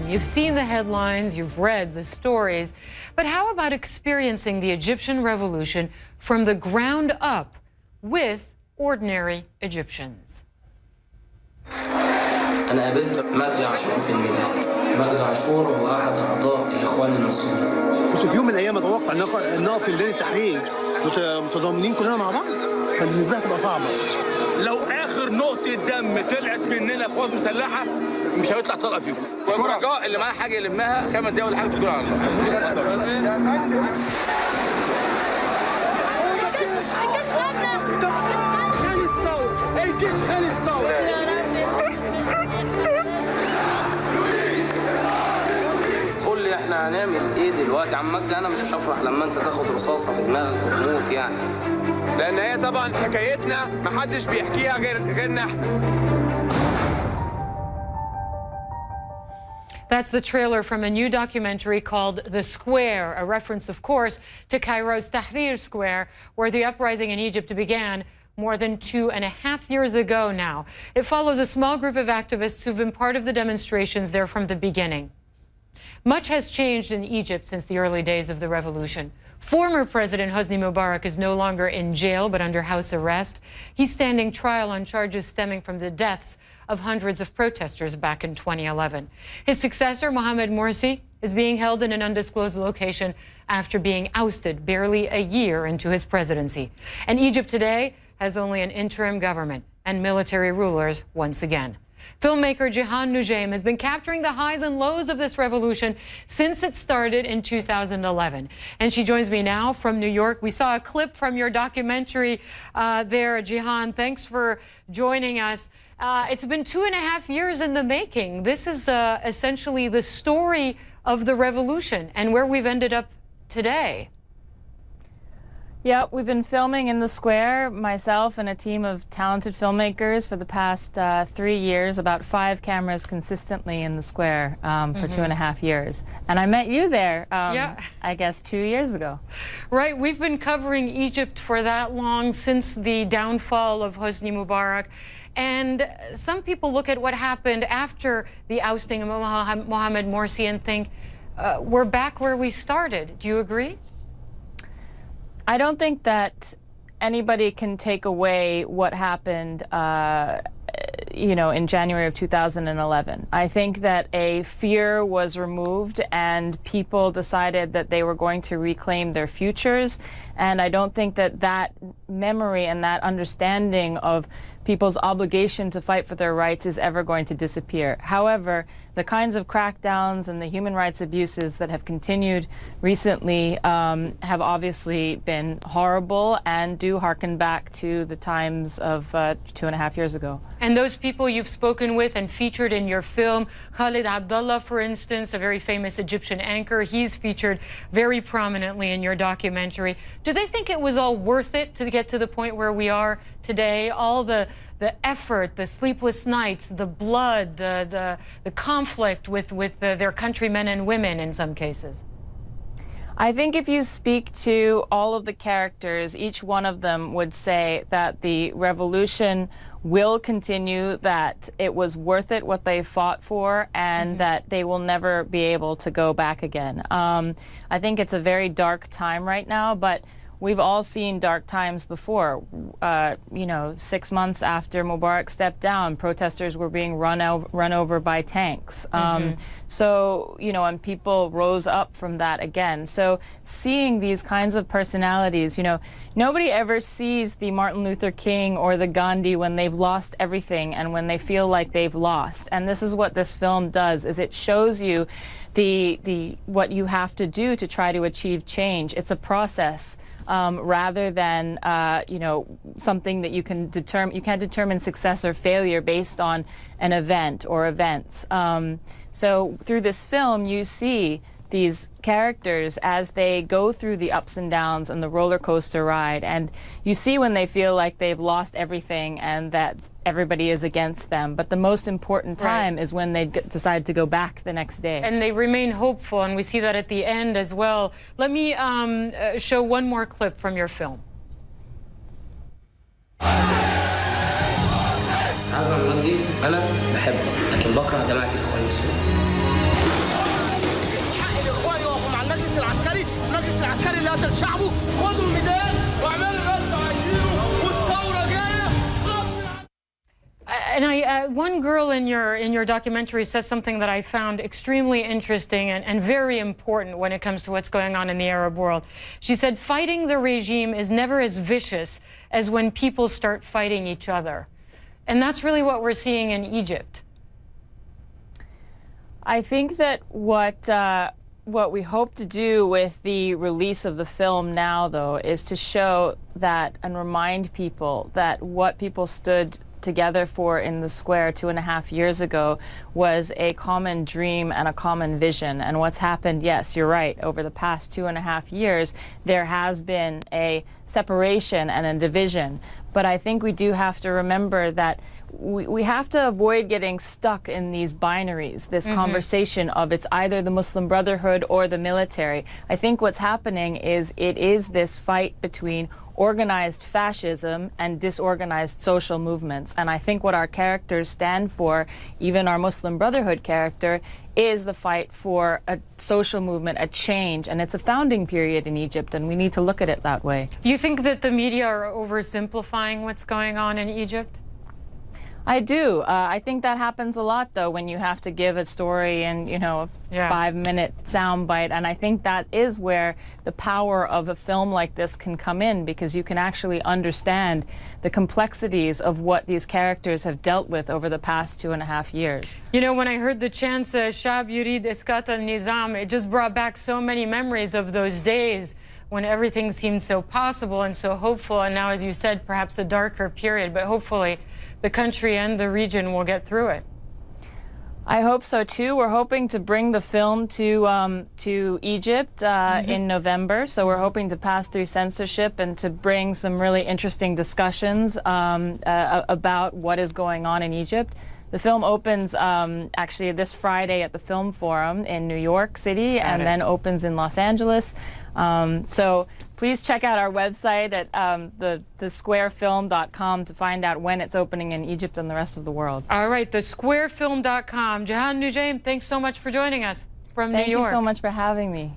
You've seen the headlines, you've read the stories, but how about experiencing the Egyptian revolution from the ground up with ordinary Egyptians? أنا قابلت مجدي عاشور في الميدان. مجدي عاشور هو أحد أعضاء الإخوان المسلمين. كنت في يوم من الأيام أتوقع إن نقف في ميدان التحرير متضامنين كلنا مع بعض، كان بالنسبة لي تبقى صعبة. لو آخر نقطة دم طلعت مننا قوات مسلحة مش هيطلع طلقة فيهم. والرجاء اللي معاه حاجة يلمها 5 دقايق ولا حاجة تكون على الله. قول لي احنا هنعمل ايه دلوقتي عم مجدي؟ انا مش هفرح لما انت تاخد رصاصة في دماغك وتموت يعني. لأن هي طبعا حكايتنا محدش بيحكيها غيرنا احنا. That's the trailer from a new documentary called The Square, a reference, of course, to Cairo's Tahrir Square, where the uprising in Egypt began more than 2.5 years ago now. It follows a small group of activists who've been part of the demonstrations there from the beginning. Much has changed in Egypt since the early days of the revolution. Former President Hosni Mubarak is no longer in jail, but under house arrest. He's standing trial on charges stemming from the deaths of hundreds of protesters back in 2011. His successor, Mohamed Morsi, is being held in an undisclosed location after being ousted barely a year into his presidency. And Egypt today has only an interim government and military rulers once again. Filmmaker Jehane Noujaim has been capturing the highs and lows of this revolution since it started in 2011. And she joins me now from New York. We saw a clip from your documentary there, Jehane. Thanks for joining us. It's been 2.5 years in the making. This is essentially the story of the revolution and where we've ended up today. Yeah, we've been filming in the square, myself and a team of talented filmmakers for the past 3 years, about 5 cameras consistently in the square for 2.5 years. And I met you there, I guess 2 years ago. Right, we've been covering Egypt for that long, since the downfall of Hosni Mubarak. And some people look at what happened after the ousting of Mohamed Morsi and think, we're back where we started. Do you agree? I don't think that anybody can take away what happened, in January of 2011. I think that a fear was removed and people decided that they were going to reclaim their futures. And I don't think that that memory and that understanding of people's obligation to fight for their rights is ever going to disappear. However, the kinds of crackdowns and the human rights abuses that have continued recently have obviously been horrible and do harken back to the times of 2.5 years ago. And those people you've spoken with and featured in your film, Khalid Abdullah, for instance, a very famous Egyptian anchor, he's featured very prominently in your documentary. Do they think it was all worth it to get to the point where we are today? All the effort, the sleepless nights, the blood, the conflict with their countrymen and women in some cases? I think if you speak to all of the characters, each one of them would say that the revolution will continue, that it was worth it what they fought for, and that they will never be able to go back again. I think it's a very dark time right now, but we've all seen dark times before. 6 months after Mubarak stepped down, protesters were being run over by tanks. And people rose up from that again. So seeing these kinds of personalities, nobody ever sees the Martin Luther King or the Gandhi when they've lost everything and when they feel like they've lost. And this is what this film does, is it shows you what you have to do to try to achieve change. It's a process. Rather than something that you can determine. You can't determine success or failure based on an event or events. So through this film, you see these characters as they go through the ups and downs and the roller coaster ride, and you see when they feel like they've lost everything and that everybody is against them. But the most important time is when they decide to go back the next day. And they remain hopeful, and we see that at the end as well. Let me show one more clip from your film. عارف يا مجدي، أنا بحبك لكن بكره جماعة الإخوان المسلمين. One girl in your documentary says something that I found extremely interesting and very important when it comes to what's going on in the Arab world. She said, fighting the regime is never as vicious as when people start fighting each other. And that's really what we're seeing in Egypt. I think that what we hope to do with the release of the film now, though, is to show that and remind people that what people stood together for in the square 2.5 years ago was a common dream and a common vision. And what's happened, yes, you're right, over the past 2.5 years, there has been a separation and a division. But I think we do have to remember that we have to avoid getting stuck in these binaries, this conversation of it's either the Muslim Brotherhood or the military. I think what's happening is it is this fight between organized fascism and disorganized social movements. And I think what our characters stand for, even our Muslim Brotherhood character, is the fight for a social movement, a change. And it's a founding period in Egypt, and we need to look at it that way. You think that the media are oversimplifying what's going on in Egypt? I do. I think that happens a lot, though, when you have to give a story in, you know, a 5-minute soundbite. And I think that is where the power of a film like this can come in, because you can actually understand the complexities of what these characters have dealt with over the past 2.5 years. You know, when I heard the chants, Shab Yurid Iskat al-Nizam, it just brought back so many memories of those days when everything seemed so possible and so hopeful. And now, as you said, perhaps a darker period, but hopefully the country and the region will get through it. I hope so too. We're hoping to bring the film to Egypt in November. So we're hoping to pass through censorship and to bring some really interesting discussions about what is going on in Egypt. The film opens actually this Friday at the Film Forum in New York City, and then opens in Los Angeles. So please check out our website at thesquarefilm.com to find out when it's opening in Egypt and the rest of the world. All right, thesquarefilm.com. Jehane Noujaim, thanks so much for joining us from New York. Thank you so much for having me.